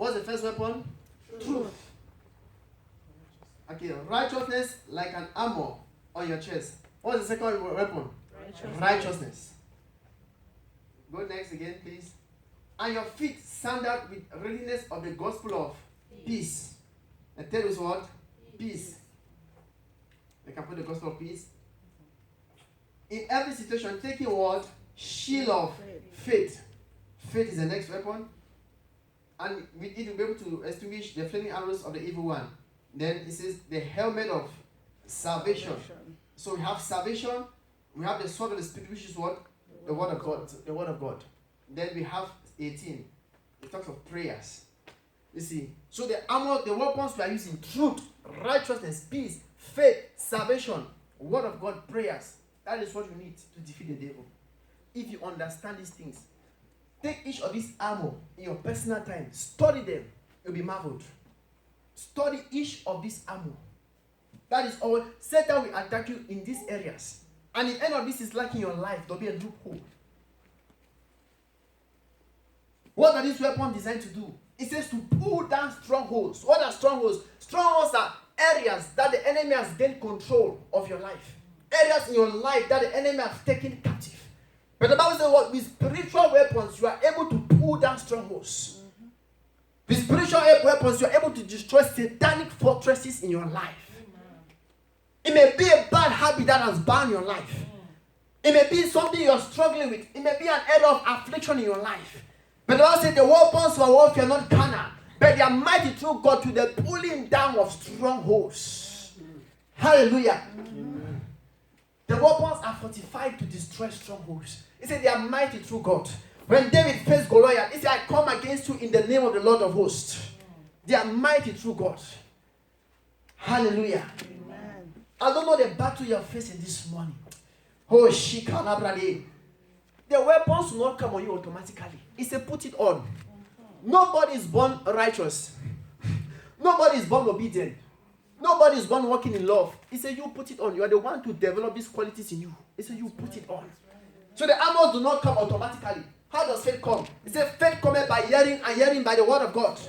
What's the first weapon? Truth. Okay, righteousness like an armor on your chest. What's the second weapon? Righteousness. Go next again, please. And your feet sandaled with readiness of the gospel of peace. The third is what? Peace. They can put the gospel of peace. In every situation, taking what? Shield of faith. Faith is the next weapon. And with it, we'll be able to extinguish the flaming arrows of the evil one. Then it says the helmet of salvation. So we have salvation. We have the sword of the Spirit, which is what? The word of God. The word of God. Then we have 18. It talks of prayers. You see. So the armor, the weapons we are using: truth, righteousness, peace, faith, salvation, word of God, prayers. That is what you need to defeat the devil. If you understand these things, take each of these armor in your personal time. Study them. You'll be marveled. Study each of these armor. That is all. Satan will attack you in these areas. And the end of this is like in your life, there'll be a loophole. What are these weapons designed to do? It says to pull down strongholds. What are strongholds? Strongholds are areas that the enemy has gained control of your life. Areas in your life that the enemy has taken captive. But the Bible says what? With spiritual weapons, you are able to pull down strongholds. With spiritual weapons, you are able to destroy satanic fortresses in your life. It may be a bad habit that has bound your life. It may be something you're struggling with. It may be an area of affliction in your life. But the Bible says the weapons for warfare are not carnal, but they are mighty through God to the pulling down of strongholds. Hallelujah. Amen. The weapons are fortified to destroy strongholds. He said they are mighty through God. When David faced Goliath, he said, I come against you in the name of the Lord of hosts. They are mighty through God. Hallelujah. Amen. I don't know the battle you're facing this morning. Oh, Shikalabrade. The weapons will not come on you automatically. He said, put it on. Nobody is born righteous. Nobody is born obedient. Nobody is born walking in love. He said, you put it on. You are the one to develop these qualities in you. He said, you put it on. So the armors do not come automatically. How does faith come? He said, faith comes by hearing, and hearing by the word of God.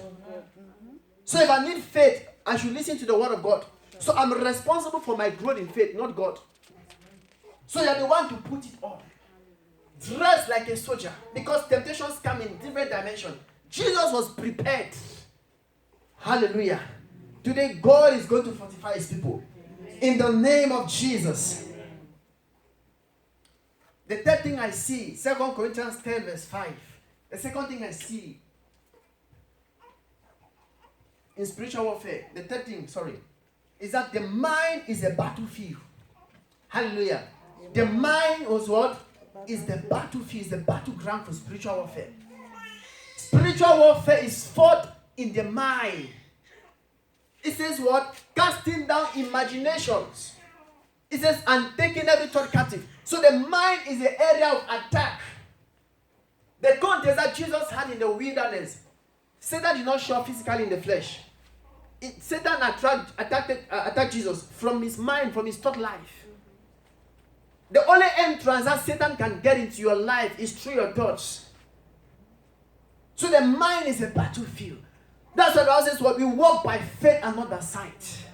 So if I need faith, I should listen to the word of God. So I'm responsible for my growth in faith, not God. So you're the one to put it on. Dress like a soldier, because temptations come in different dimensions. Jesus was prepared. Hallelujah. Today, God is going to fortify his people. In the name of Jesus. The third thing I see, 2 Corinthians 10 verse 5. The second thing I see in spiritual warfare, the third thing, is that the mind is a battlefield. Hallelujah. The mind was what? Is the battlefield, is the battleground for spiritual warfare. Spiritual warfare is fought in the mind. It says what? Casting down imaginations. It says, and taking every thought captive. So the mind is the area of attack. The contest that Jesus had in the wilderness, Satan did not show up physically in the flesh. Satan attacked Jesus from his mind, from his thought life. The only entrance that Satan can get into your life is through your thoughts. So the mind is a battlefield. That's why the Bible says what? We walk by faith and not by sight.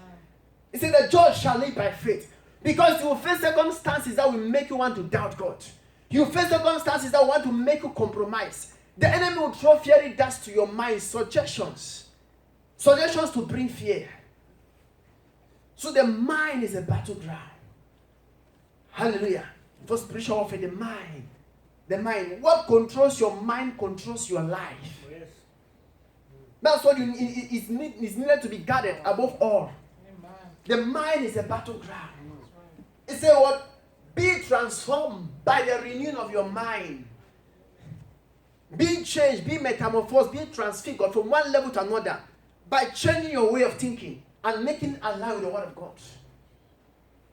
It says the just shall live by faith. Because you will face circumstances that will make you want to doubt God. You face circumstances that want to make you compromise. The enemy will throw fiery darts to your mind, suggestions to bring fear. So the mind is a battleground. Hallelujah. For spiritual warfare, the mind. The mind. What controls your mind controls your life. Yes. That's what is needed to be guarded above all. Amen. The mind is a battleground. It says what? Be transformed by the renewing of your mind. Be changed, be metamorphosed, be transfigured from one level to another by changing your way of thinking and making it align with the word of God.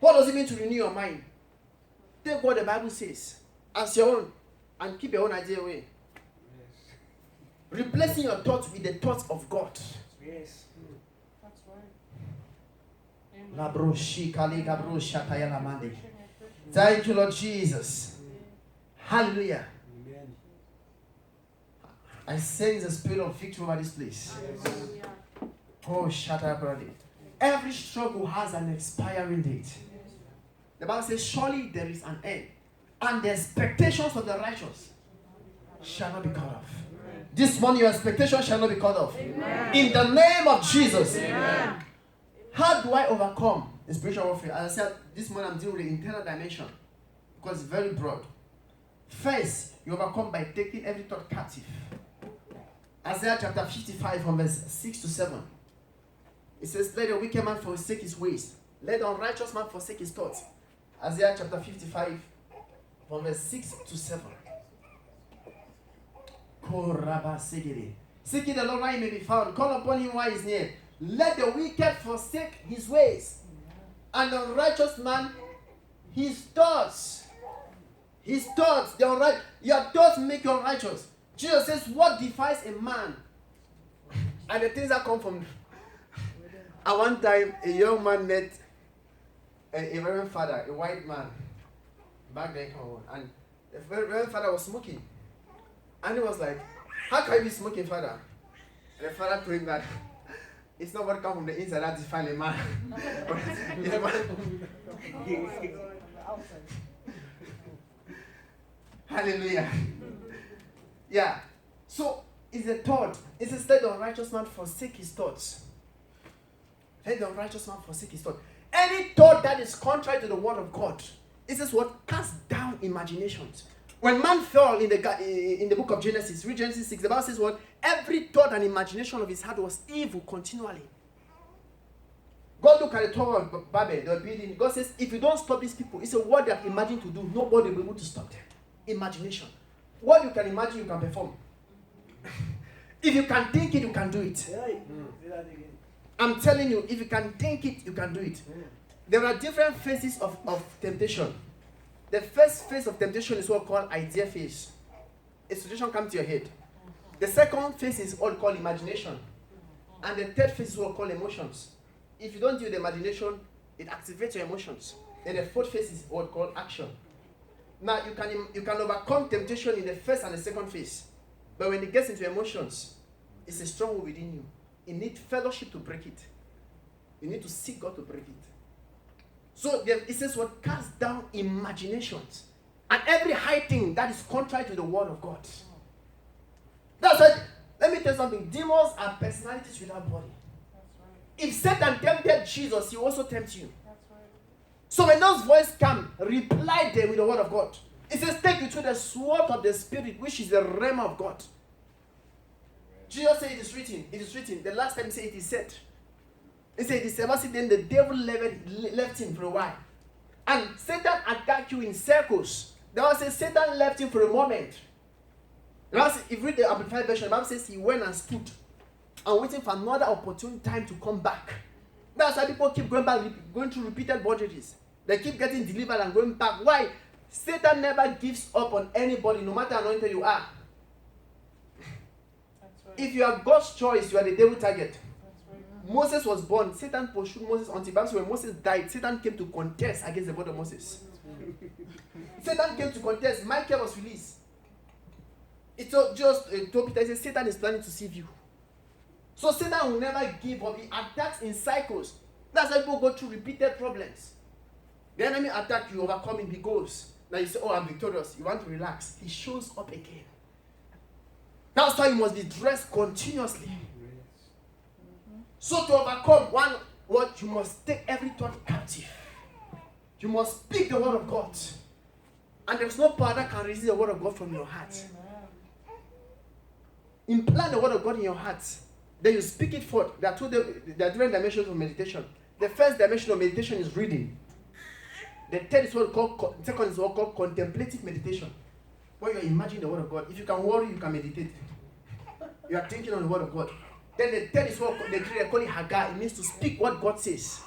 What does it mean to renew your mind? Take what the Bible says as your own and keep your own idea away. Yes. Replacing your thoughts with the thoughts of God. Yes. That's right. Thank you, Lord Jesus. Hallelujah. Amen. I sense the spirit of victory over this place. Oh, shut up, brother. Every struggle has an expiring date. The Bible says, surely there is an end, and the expectations of the righteous shall not be cut off. This morning, your expectation shall not be cut off. Amen. In the name of Jesus. Amen. How do I overcome the spiritual warfare? As I said, this morning I'm dealing with the internal dimension because it's very broad. First, you overcome by taking every thought captive. Isaiah chapter 55 from verse 6 to 7. It says, let the wicked man forsake his ways. Let the unrighteous man forsake his thoughts. Isaiah chapter 55 from verse 6 to 7. Seeking the Lord while he may be found. Call upon him while he is near. Let the wicked forsake his ways. And the unrighteous man, his thoughts. His thoughts, the unrighteous. Your thoughts make you unrighteous. Jesus says, what defies a man? And the things that come from. At one time, a young man met a reverend father, a white man. Back then, and the reverend father was smoking. And he was like, how can you be smoking, father? And the father told him that it's not what comes from the inside that defines a man. Hallelujah. Yeah. So, it's a thought. It's instead of righteous man forsake his thoughts. Let the righteous man forsake his thought. Any thought that is contrary to the word of God, this is what casts down imaginations. When man fell in the book of Genesis, read Genesis 6, the Bible says what? Every thought and imagination of his heart was evil continually. God looked at the Tower of Babel, they were building. God says, if you don't stop these people, it's a word they have imagined to do. Nobody will be able to stop them. Imagination. What you can imagine, you can perform. If you can think it, you can do it. I'm telling you, if you can think it, you can do it. There are different phases of temptation. The first phase of temptation is what we call idea phase. A suggestion comes to your head. The second phase is what we call imagination. And the third phase is what we call emotions. If you don't do the imagination, it activates your emotions. Then the fourth phase is what we call action. Now, you can overcome temptation in the first and the second phase. But when it gets into emotions, it's a stronghold within you. You need fellowship to break it. You need to seek God to break it. So it says what casts down imaginations and every high thing that is contrary to the word of God. That's why, let me tell you something. Demons are personalities without body. That's right. If Satan tempted Jesus, he also tempts you. That's right. So when those voices come, reply them with the word of God. It says, take you to the sword of the Spirit, which is the realm of God. Jesus said it is written. It is written. The last time he said it is said. He said it is said. Then the devil left him for a while. And Satan attacked you in circles. The Bible says Satan left him for a moment. The Bible says, if you read the Amplified Version, the Bible says he went and stood and waiting for another opportune time to come back. That's why people keep going back, going through repeated bondages. They keep getting delivered and going back. Why? Satan never gives up on anybody, no matter how anointed you are. If you are God's choice, you are the devil target. Right. Moses was born. Satan pursued Moses until when Moses died. Satan came to contest against the God of Moses. Satan came to contest. Michael was released. It told Peter, he said, Satan is planning to deceive you. So Satan will never give up. He attacks in cycles. That's why people go through repeated problems. The enemy attacks you, overcome him, he goes. Now you say, oh, I'm victorious. You want to relax. He shows up again. That's why you must be dressed continuously. So to overcome what you must take every thought captive. You must speak the word of God. And there's no power that can resist the word of God from your heart. Implant the word of God in your heart. Then you speak it forth. There are different dimensions of meditation. The first dimension of meditation is reading. The third is what called, second is what called contemplative meditation. When you imagine the word of God, if you can worry, you can meditate. You are thinking on the word of God. Then the third is what they call it Haggah. It means to speak what God says.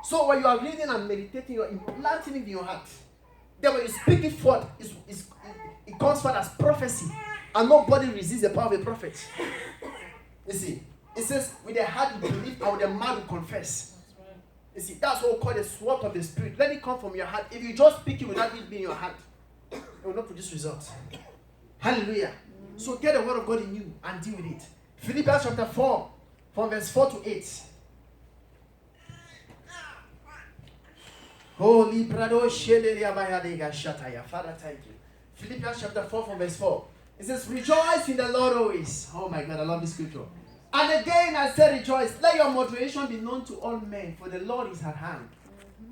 So when you are reading and meditating, you are implanting it in your heart. Then when you speak it forth, it comes forth as prophecy. And nobody resists the power of a prophet. You see, it says, with the heart you believe and with the mouth you confess. You see, that's what we call the sword of the Spirit. Let it come from your heart. If you just speak it without it being in your heart, it will not produce results. Hallelujah. So get the word of God in you and deal with it. Philippians chapter 4, from verse 4 to 8. Holy Prado Shataya. Father, thank you. Philippians chapter 4, from verse 4. It says, rejoice in the Lord always. Oh my God, I love this scripture. And again I say rejoice. Let your moderation be known to all men, for the Lord is at hand.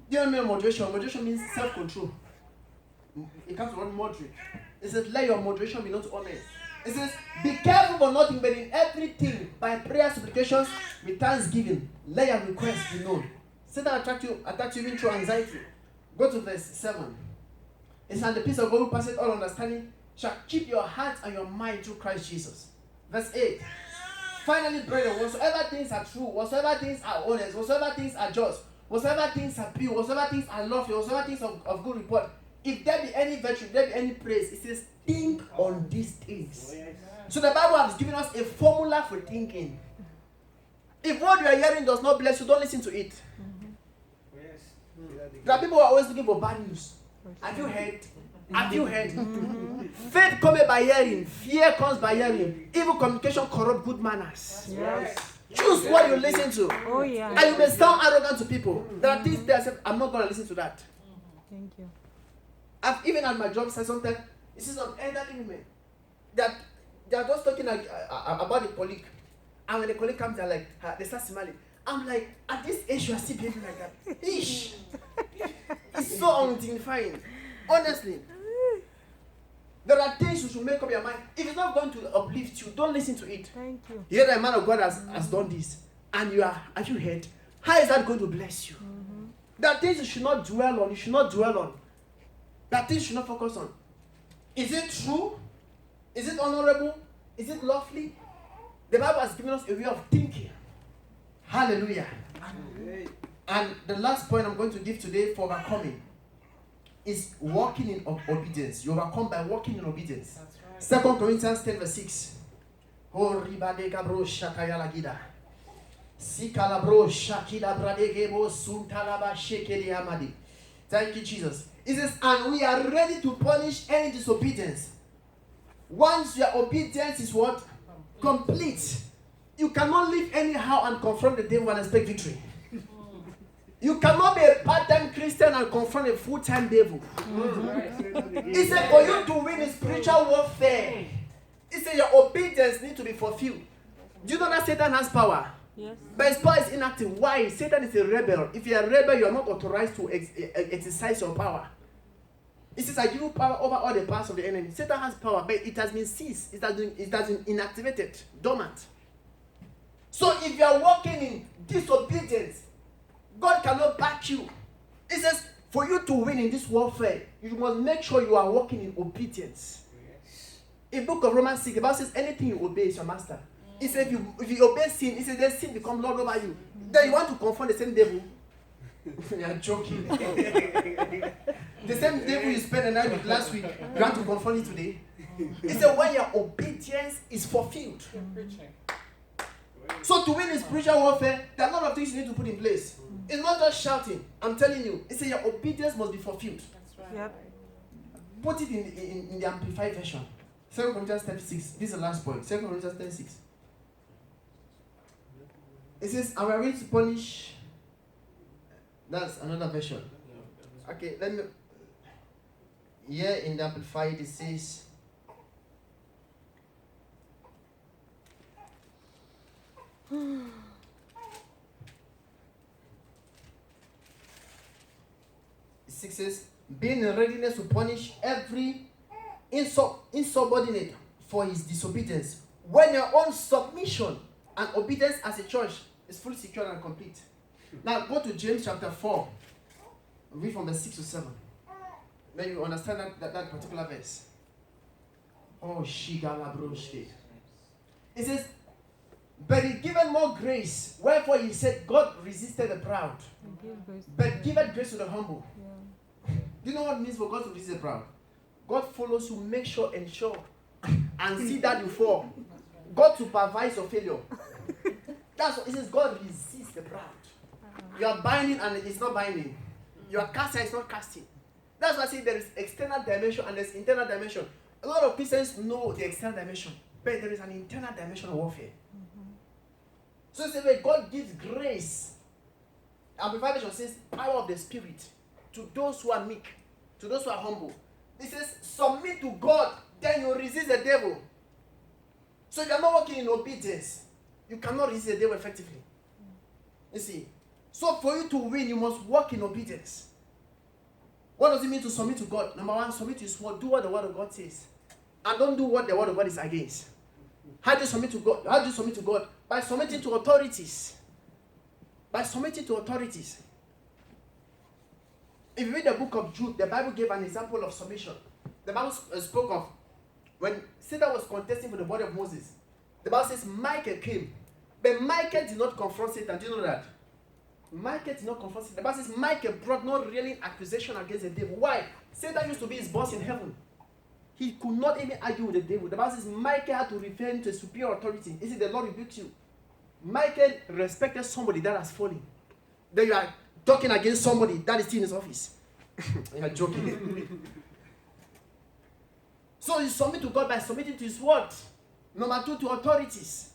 Do you know moderation? Moderation means self-control. It comes from moderate. It says, let your moderation be known to all men. It says, be careful for nothing, but in everything, by prayer, supplications, with thanksgiving, let your requests be known. Satan attack you even through anxiety. Go to verse 7. It says, and the peace of God who passes all understanding shall keep your heart and your mind through Christ Jesus. Verse 8. Finally, brethren, whatsoever things are true, whatsoever things are honest, whatsoever things are just, whatsoever things are pure, whatsoever things are lawful, whatsoever things of good report, if there be any virtue, if there be any praise, it says, think on these things. So the Bible has given us a formula for thinking. If what you are hearing does not bless you, don't listen to it. There are people who are always looking for bad news. Have you heard? Have you heard? Faith comes by hearing, fear comes by hearing. Evil communication corrupts good manners. Yes. Choose what you listen to. Oh, yeah. And you may sound arrogant to people. There are things that I said, I'm not going to listen to that. Thank you. I've even at my job said sometimes, you see some elderly women that they are just talking like, about a colleague. And when the colleague comes, they're like, they start smiling. I'm like, at this age, you are still behaving like that. Ish. It's so undignifying. Honestly. There are things you should make up your mind. If it's not going to uplift you, don't listen to it. Thank you. Here the man of God has done this. And have you heard? How is that going to bless you? There are things you should not dwell on. You should not dwell on. There are things you should not focus on. Is it true? Is it honorable? Is it lovely? The Bible has given us a way of thinking. Hallelujah. And the last point I'm going to give today for overcoming is walking in obedience. You overcome by walking in obedience. That's right. 2 Corinthians 10 verse 6. Oh, ribadega bro shakaya lagida. Sikala bro shakida bradegebo suntalaba shekeli amadi. Thank you, Jesus. It says, and we are ready to punish any disobedience. Once your obedience is what? Complete. You cannot live anyhow and confront the devil and expect victory. You cannot be a part-time Christian and confront a full-time devil. He said for you to win in spiritual warfare, he said your obedience needs to be fulfilled. Do you know that Satan has power? Yes. But his power is inactive. Why? Satan is a rebel. If you are a rebel, you are not authorized to exercise your power. He says, I give you power over all the powers of the enemy. Satan has power, but it has been ceased. It has been inactivated, dormant. So if you are walking in disobedience, God cannot back you. It says, for you to win in this warfare, you must make sure you are walking in obedience. In book of Romans 6, the Bible says, anything you obey is your master. It says, if you obey sin, it says, then sin becomes Lord over you. Then you want to confront the same devil. You are joking. The same devil you spent the night with last week, you want to confront it today. It said, when your obedience is fulfilled. So to win in spiritual warfare, there are a lot of things you need to put in place. It's not just shouting. I'm telling you. It says your obedience must be fulfilled. That's right. Yep. Put it in the Amplified version. 2 Corinthians 10:6. This is the last point. 2 Corinthians 10:6. It says, and we are ready to punish. That's another version. Okay, let me. Here in the Amplified it says, it says, being in readiness to punish every insubordinate for his disobedience, when your own submission and obedience as a church is fully secure and complete. Now go to James chapter 4. Read from verse 6 to 7. Then you understand that particular verse. Oh, Shigala Broshke. It says, but he given more grace. Wherefore he said, God resisted the proud, but giveth grace to the humble. Yeah. Do you know what it means for God to resist the proud? God follows you, make sure, ensure, and see that you fall. God supervise your failure. That's what it says. God resists the proud. You are binding and it's not binding. You are casting, it's not casting. That's why I say there is external dimension and there's internal dimension. A lot of Christians know the external dimension, but there is an internal dimension of warfare. So it's where God gives grace. Amplified Version says, power of the Spirit to those who are meek, to those who are humble. It says, submit to God, then you resist the devil. So if you are not working in obedience, you cannot resist the devil effectively. You see, so for you to win, you must walk in obedience. What does it mean to submit to God? Number one, submit to His word. Do what the word of God says. And don't do what the word of God is against. How do you submit to God? How do you submit to God? By submitting to authorities. By submitting to authorities. If you read the book of Jude, the Bible gave an example of submission. The Bible spoke of when Satan was contesting for the body of Moses. The Bible says Michael came. But Michael did not confront Satan. Do you know that? Michael did not confront Satan. The Bible says Michael brought no railing accusation against the devil. Why? Satan used to be his boss in heaven. He could not even argue with the devil. The Bible says Michael had to refer him to a superior authority. He said, the Lord rebuked you. Michael respected somebody that has fallen. Then you are talking against somebody that is still in his office. You are joking. So you submit to God by submitting to His word. Number two, to authorities.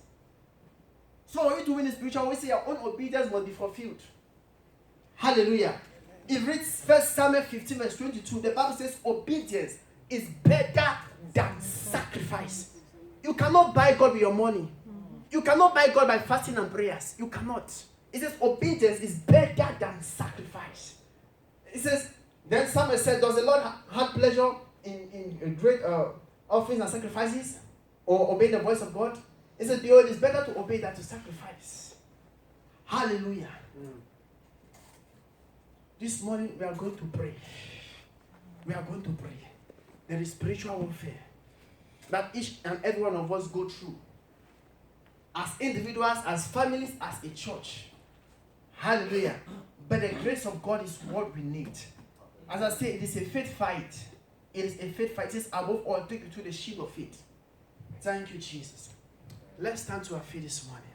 So for you to win the spiritual, we say your own obedience must be fulfilled. Hallelujah. If you read 1 Samuel 15 verse 22, the Bible says obedience is better than sacrifice. You cannot buy God with your money. You cannot buy God by fasting and prayers. You cannot. It says obedience is better than sacrifice. It says, then Samuel said, does the Lord have pleasure in great offerings and sacrifices, or obey the voice of God? It says, behold, it's better to obey than to sacrifice. Hallelujah. This morning we are going to pray. We are going to pray. There is spiritual warfare that each and every one of us go through. As individuals, as families, as a church. Hallelujah. But the grace of God is what we need. As I say, it is a faith fight. It is a faith fight. It is above all, take you to the shield of faith. Thank you, Jesus. Let's stand to our feet this morning.